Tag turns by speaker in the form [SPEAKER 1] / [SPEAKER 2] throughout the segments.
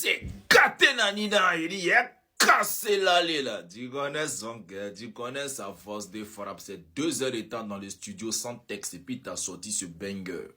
[SPEAKER 1] C'est gâté Nanina, il dit, cassé l'allée là. Tu connais son gars, tu connais sa force de frappe. C'est 2 heures de temps dans le studio sans texte et puis t'as sorti ce banger.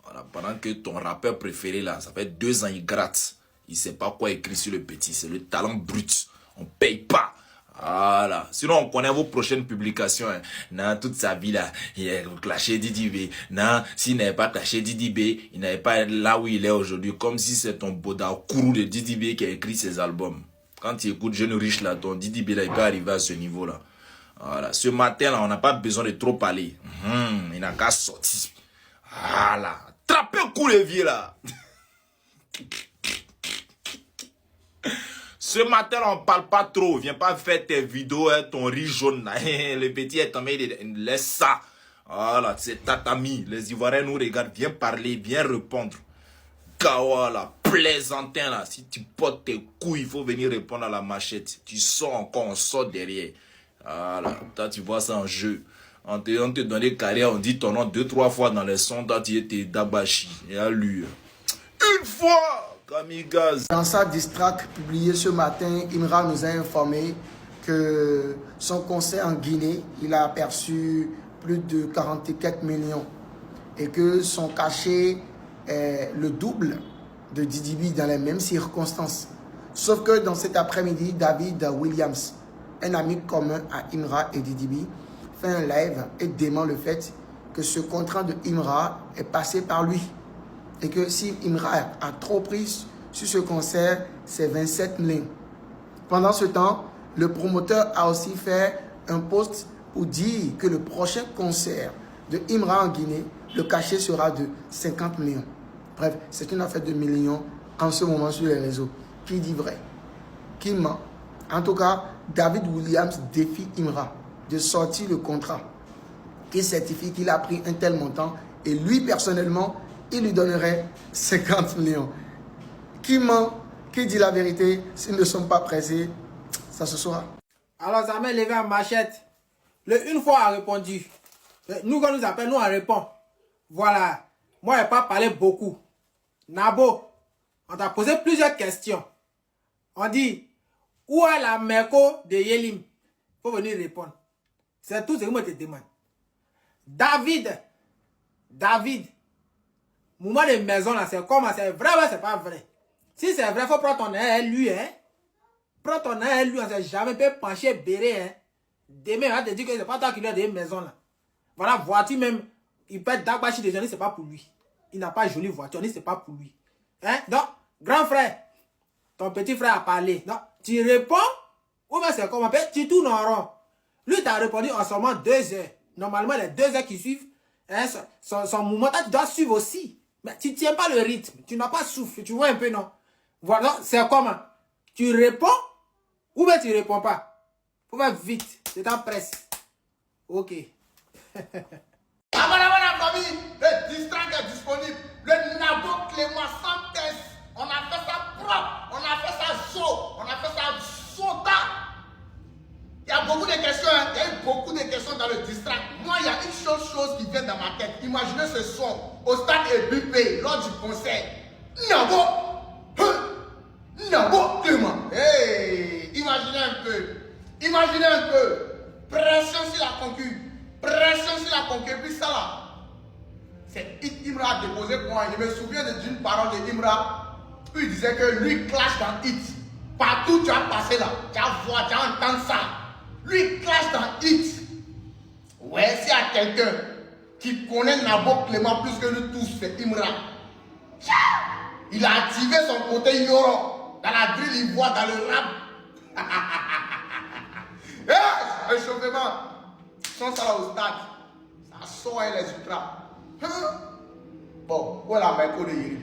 [SPEAKER 1] Voilà, pendant que ton rappeur préféré là, ça fait 2 ans, il gratte. Il sait pas quoi écrire sur le petit, c'est le talent brut. On paye pas. Voilà. Sinon, on connaît vos prochaines publications. Hein. Non, toute sa vie là, il a clashé Didi B. Non, s'il n'avait pas clashé Didi B, il n'avait pas être là où il est aujourd'hui. Comme si c'est ton Boda Kourou de Didi B qui a écrit ses albums. Quand tu écoutes Jeune Riche là, ton Didi B là, il peut arriver à ce niveau là. Voilà. Ce matin là, on n'a pas besoin de trop parler. Il n'a qu'à sortir. Voilà. Trapez un coup les vieux là. Ce matin, on parle pas trop. Viens pas faire tes vidéos, hein, ton riz jaune. Là. Le petit est tombé, laisse ça. Voilà, c'est tatami. Les Ivoiriens nous regardent. Viens parler, viens répondre. Kawa, là, plaisantin, là. Si tu portes tes couilles, il faut venir répondre à la machette. Tu sors encore, on sort derrière. Voilà, toi, tu vois ça en jeu. On te donne des carrières, on dit ton nom 2-3 fois dans les sons. Toi, tu étais Dabashi. Et à lui. Une fois! Kamigaz.
[SPEAKER 2] Dans sa distract publiée ce matin, Imra nous a informé que son concert en Guinée, il a aperçu plus de 44 millions et que son cachet est le double de Didi B dans les mêmes circonstances. Sauf que dans cet après-midi, David Williams, un ami commun à Imra et Didi B, fait un live et dément le fait que ce contrat de Imra est passé par lui. Et que si Imra a trop pris sur ce concert, c'est 27 millions. Pendant ce temps, le promoteur a aussi fait un post pour dire que le prochain concert de Imra en Guinée, le cachet sera de 50 millions. Bref, c'est une affaire de millions en ce moment sur les réseaux. Qui dit vrai? Qui ment? En tout cas, David Williams défie Imra de sortir le contrat qui certifie qu'il a pris un tel montant et lui personnellement, il lui donnerait 50 millions. Qui ment? Qui dit la vérité? S'ils ne sont pas pressés, ça se saura.
[SPEAKER 3] Alors, ça m'a levé en machette. Le une fois a répondu. Nous, quand nous appelle, nous, on répond. Voilà. Moi, je n'ai pas parlé beaucoup. Nabo, on t'a posé plusieurs questions. On dit, où est la Merco de Yelim? Il faut venir répondre. C'est tout ce que moi te demande. David, mouvement de maison là, c'est comment? C'est vrai ou c'est pas vrai? Si c'est vrai, il faut prendre ton air lui, hein? Prends ton air lui, on ne sait jamais peut pencher béret, hein? Demain, on va te dire que c'est pas toi qui lui as des maisons là. Voilà, voiture même, il peut être Dagbashi de journée, c'est pas pour lui. Il n'a pas jolie voiture, c'est pas pour lui. Hein? Donc, grand frère, ton petit frère a parlé. Donc, tu réponds, ou bien c'est comment? Tu tournes en rond. Lui, tu as répondu en seulement 2 heures. Normalement, les 2 heures qui suivent, hein, son mouvement, tu dois suivre aussi. Mais tu ne tiens pas le rythme. Tu n'as pas souffle. Tu vois un peu, non? Voilà, c'est comment? Tu réponds ou bien tu ne réponds pas? Faut faire vite. C'est en presse. Ok.
[SPEAKER 4] La famille, le distract est disponible. Le Nabo Clément sans test. On a fait ça propre. On a fait ça chaud. On a fait ça soda. Il y a beaucoup de questions. Hein. Il y a eu beaucoup de questions dans le distract. Moi, il y a une chose qui vient dans ma tête. Imaginez ce son au stade EBP lors du concert. Nabo Clément. Hey, imaginez un peu. Imaginez un peu. Pression sur la concu. Pression sur la concu. Puis ça là. C'est Imra a déposé pour moi. Je me souviens d'une parole de Imra. Où il disait que lui clash dans Hit. Partout tu as passé là. Tu as vu, tu as entendu ça. Lui clash dans Hit. Ouais, s'il y a quelqu'un qui connaît Nabo Clément plus que nous tous, c'est Imra. Il a activé son côté Yoro. Dans la drill, il voit dans le rap. Hey, échauffement. Sans ça là au stade. Ça sort les ultras. Bon, voilà Merco de Yerim.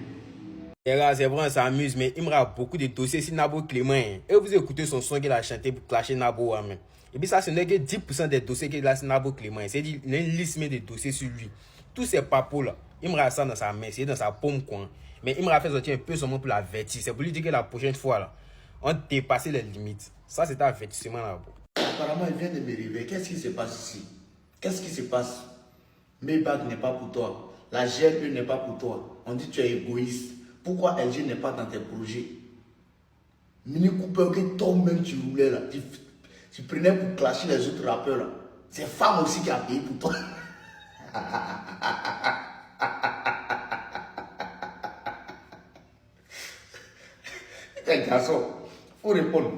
[SPEAKER 5] Les gars, c'est vrai, on s'amuse, mais Imra a beaucoup de dossiers sur Nabo Clément. Hein. Et vous écoutez son son qu'il a chanté pour clasher Nabo. Hein, même. Et puis ça, ce n'est que 10% des dossiers qu'il a sur Nabo Clément. C'est-à-dire qu'il a une liste de dossiers sur lui. Tous ces papos là, Imra a ça dans sa main, c'est dans sa paume quoi. Mais Imra a fait sortir un peu son nom pour l'avertir. C'est pour lui dire que la prochaine fois là, on dépasse les limites. Ça, c'est un avertissement là.
[SPEAKER 6] Apparemment, il vient de me réveiller. Qu'est-ce qui se passe ici? Qu'est-ce qui se passe? Maybach n'est pas pour toi. La GLE n'est pas pour toi. On dit que tu es égoïste. Pourquoi LG n'est pas dans tes projets? Mini Cooper que toi-même tu roulais là. Tu prenais pour clasher les autres rappeurs là. C'est femme aussi qui a payé pour toi. Eh garçon, faut répondre.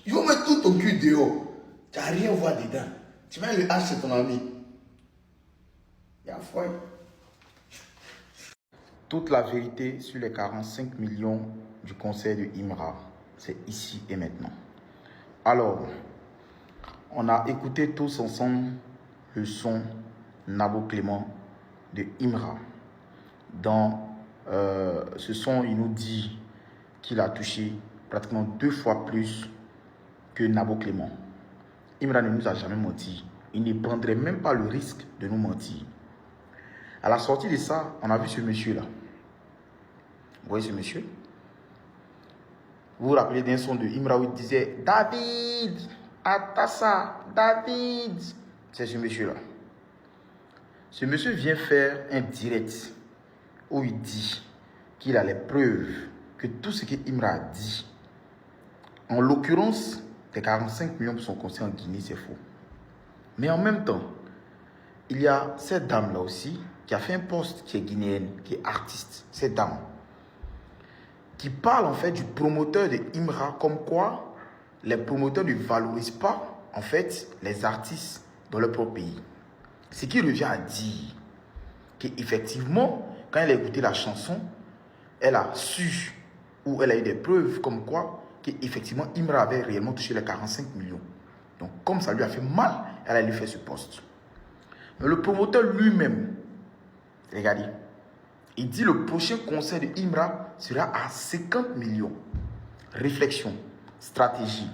[SPEAKER 6] Ils vont mettre tout ton cul dehors. Tu n'as rien à voir dedans. Tu mets le H chez ton ami. Il y a foi. Toute la vérité sur les 45 millions du conseil de Imra, c'est ici et maintenant. Alors, on a écouté tous ensemble le son Nabo Clément de Imra. Dans ce son, il nous dit qu'il a touché pratiquement 2 fois plus que Nabo Clément. Imra ne nous a jamais menti. Il ne prendrait même pas le risque de nous mentir. À la sortie de ça, on a vu ce monsieur-là. Vous voyez ce monsieur? Vous vous rappelez d'un son de Imra où il disait « David, Atassa, David ». C'est ce monsieur-là. Ce monsieur vient faire un direct où il dit qu'il a les preuves que tout ce que Imra a dit, en l'occurrence, les 45 millions pour son conseil en Guinée, c'est faux. Mais en même temps, il y a cette dame-là aussi qui a fait un post qui est guinéenne, qui est artiste, cette dame, qui parle en fait du promoteur de Imra, comme quoi les promoteurs ne valorisent pas en fait les artistes dans leur propre pays. Ce qui revient à dire qu'effectivement, quand elle a écouté la chanson, elle a su, ou elle a eu des preuves comme quoi, qu'effectivement Imra avait réellement touché les 45 millions. Donc comme ça lui a fait mal, elle a lui fait ce poste. Mais le promoteur lui-même, regardez, il dit le prochain concert de Imra sera à 50 millions. Réflexion, stratégie,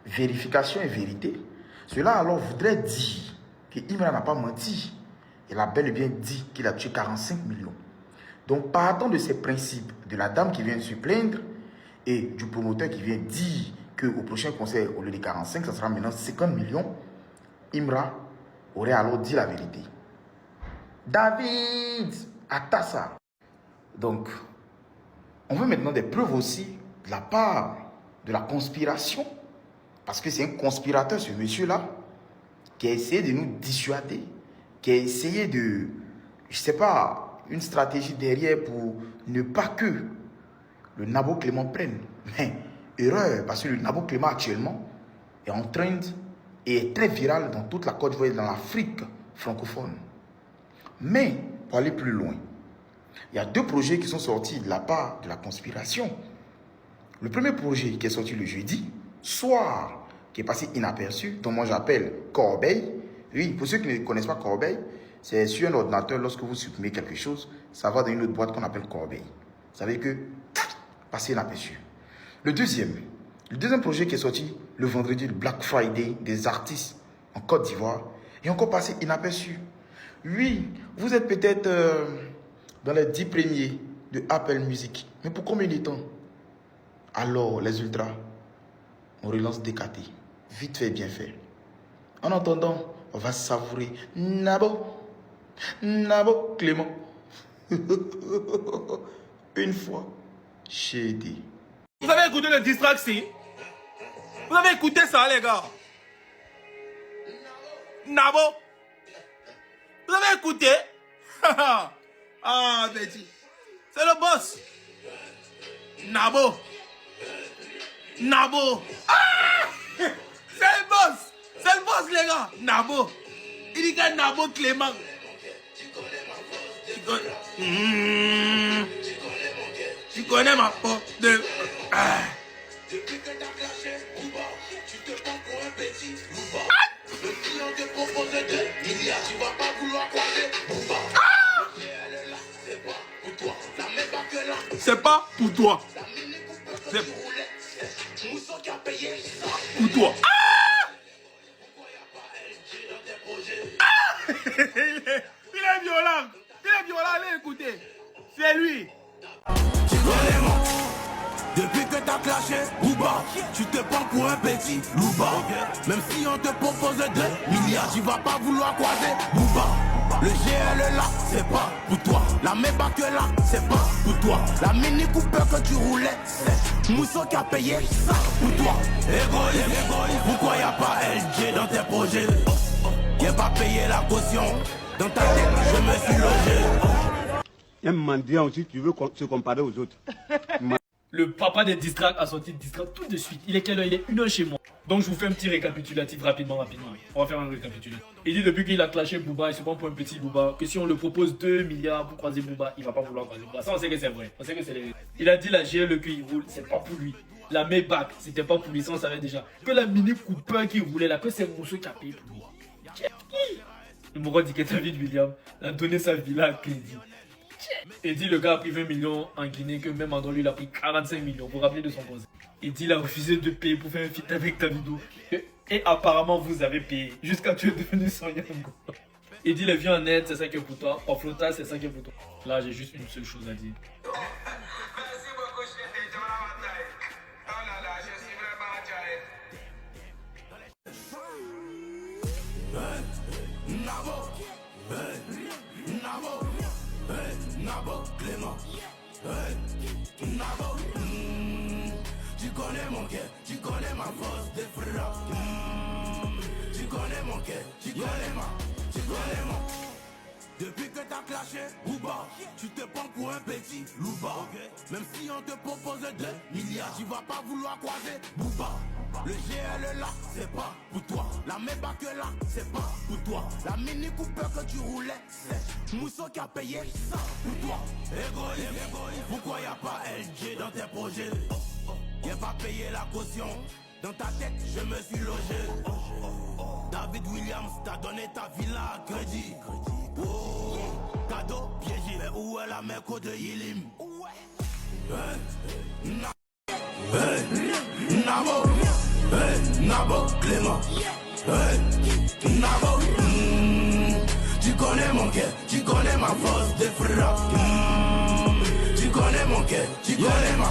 [SPEAKER 6] vérification et vérité. Cela alors voudrait dire que Imra n'a pas menti. Il a bel et bien dit qu'il a tué 45 millions. Donc partant de ces principes, de la dame qui vient se plaindre et du promoteur qui vient dire qu'au prochain concert, au lieu de 45, ça sera maintenant 50 millions, Imra aurait alors dit la vérité. David, Atassa. Donc, on veut maintenant des preuves aussi de la part de la conspiration. Parce que c'est un conspirateur, ce monsieur-là, qui a essayé de nous dissuader, qui a essayé de, je ne sais pas, une stratégie derrière pour ne pas que le Nabo Clément prenne. Mais erreur, parce que le Nabo Clément actuellement est en train et est très viral dans toute la Côte d'Ivoire et dans l'Afrique francophone. Mais, pour aller plus loin, il y a 2 projets qui sont sortis de la part de la conspiration. Le premier projet qui est sorti le jeudi soir, qui est passé inaperçu, dont moi j'appelle Corbeil. Oui, pour ceux qui ne connaissent pas Corbeil, c'est sur un ordinateur, lorsque vous supprimez quelque chose, ça va dans une autre boîte qu'on appelle Corbeil. Vous savez que, passé inaperçu. Le deuxième projet qui est sorti le vendredi, le Black Friday des artistes en Côte d'Ivoire, est encore passé inaperçu. Oui, vous êtes peut-être dans les 10 premiers de Apple Music. Mais pour combien de temps? Alors, les ultras, on relance DKT. Vite fait, bien fait. En attendant, on va savourer Nabo Clément. Une fois, chez D.
[SPEAKER 1] Vous avez écouté le distraction? Vous avez écouté ça, les gars? Nabo? Vous avez écouté? Ah, Betty. C'est le boss. Nabo. Ah! C'est le boss. C'est le boss, les gars. Nabo. Il dit que Nabo Clément. Tu connais ma porte de... Ah. Depuis que t'as clashé, tu te prends pour un petit Bouba. Le client te propose 2 milliards, tu vas pas vouloir croiser Bouba. Elle est là, c'est pas pour toi. La même pas que là. C'est pas pour toi. C'est pour toi. Il est violent. Allez écoutez. C'est lui.
[SPEAKER 7] Tu connais mon. Depuis que t'as clashé, Bouba, tu te prends pour un petit Louba. Même si on te propose 2 milliards, tu vas pas vouloir croiser Bouba. Le GL là, c'est pas pour toi. La Maybach là, c'est pas pour toi. La Mini Cooper que tu roulais, c'est Mousseau qui a payé ça pour toi. Égoïste, pourquoi y'a pas LG dans tes projets? Y'a pas payé la caution. Dans ta tête, je me suis logé.
[SPEAKER 8] Un mendiant aussi, tu veux se comparer aux autres.
[SPEAKER 9] Le papa des distracts a sorti distract tout de suite. Il est quelle heure? Il est 1h chez moi. Donc je vous fais un petit récapitulatif rapidement. On va faire un récapitulatif. Il dit depuis qu'il a clashé Booba, il se prend pour un petit Booba, que si on le propose 2 milliards pour croiser Booba, il va pas vouloir croiser Booba. Ça on sait que c'est vrai. On sait que c'est les... Il a dit la GL qui roule, c'est pas pour lui. La Maybach, c'était pas pour lui, ça on savait déjà. Que la Mini Cooper qui roulait là, que c'est Mousso qui a payé pour lui. Le Moro dit que David Williams a donné sa villa à crédit. Il dit le gars a pris 20 millions en Guinée, que même Andrew lui il a pris 45 millions. Vous vous rappelez de son conseil. Il dit il a refusé de payer pour faire un feat avec Davido. Et apparemment vous avez payé jusqu'à tu es devenu son Yango. Il dit les vies en aide c'est ça qui est pour toi. En flottage c'est ça qui est pour toi. Là j'ai juste une seule chose à dire.
[SPEAKER 10] Merci beaucoup, je suis déjà en bataille. Oh là là, je suis vraiment enjaillé.
[SPEAKER 7] Nabo, Clément, Nabo, tu connais mon cœur, tu connais ma force de frappe. Tu connais mon cœur, tu connais mon. Depuis que t'as clashé, Booba, tu te prends pour un petit louba. Même si on te propose 2 milliards, tu vas pas vouloir croiser Booba. Le GL là, c'est pas pour toi. La Maybach là, c'est pas pour toi. La Mini Cooper que tu roulais, c'est Mousseau qui a payé ça pour toi. Égoïste, pourquoi y'a pas LG dans tes projets? Y'a pas payé la caution. Dans ta tête, je me suis logé. David Williams t'a donné ta villa à crédit. Oh, cadeau piégé. Mais où est la mec de Yilim? Nabo, Nabo, Clément, Nabo, tu connais mon cœur, tu connais ma force de frappe. Tu connais mon cœur, tu connais mon.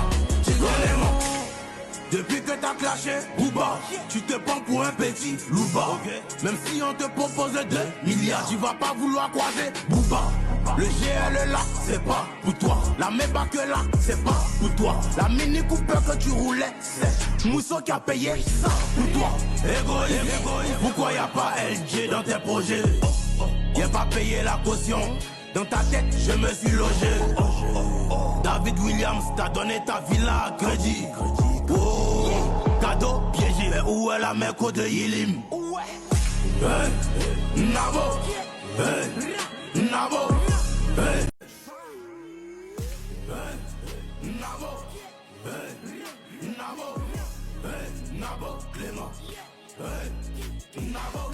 [SPEAKER 7] Depuis que t'as clashé, Booba, tu te prends pour un petit louba. Même si on te propose 2 milliards, tu vas pas vouloir croiser Booba. Le GL là, c'est pas pour toi. La Maybach là, c'est pas pour toi. La Mini Cooper que tu roulais, c'est Mousseau qui a payé ça pour toi. Égoïste, pourquoi y'a pas LG dans tes projets? Y'a pas payé la caution. Dans ta tête, je me suis logé. David Williams t'a donné ta villa à crédit. Oh, cadeau piégé. Mais où est la mec de Yilim? Nabo, Nabo, Nabo, Clément, Nabo,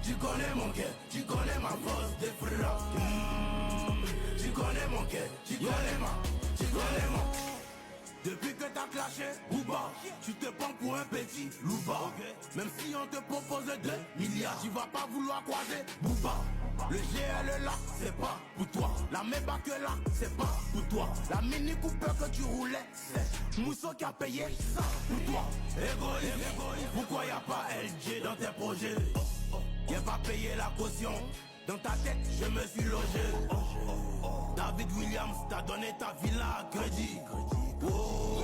[SPEAKER 7] tu connais mon cœur, tu connais ma force de frappe. Tu connais mon cœur, tu connais mon. Depuis que t'as clashé, Booba, tu te prends pour un petit louba. Même si on te propose 2 milliards, tu vas pas vouloir croiser Booba. Le GL là, c'est pas pour toi. La Maybach là, c'est pas pour toi. La Mini Cooper que tu roulais, c'est Mousseau qui a payé ça pour toi. Égoïste, pourquoi y'a pas LG dans tes projets? Y'a pas payé la caution. Dans ta tête, je me suis logé. David Williams t'a donné ta villa à crédit. Oh,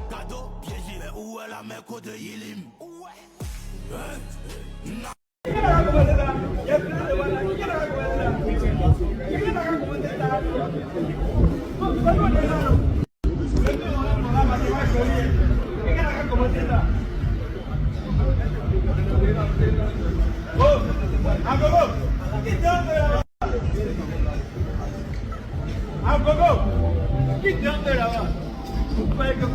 [SPEAKER 7] cadeau piégé. Mais où est la mec de Yilim?
[SPEAKER 10] Quitte de là-bas. Vous croyez que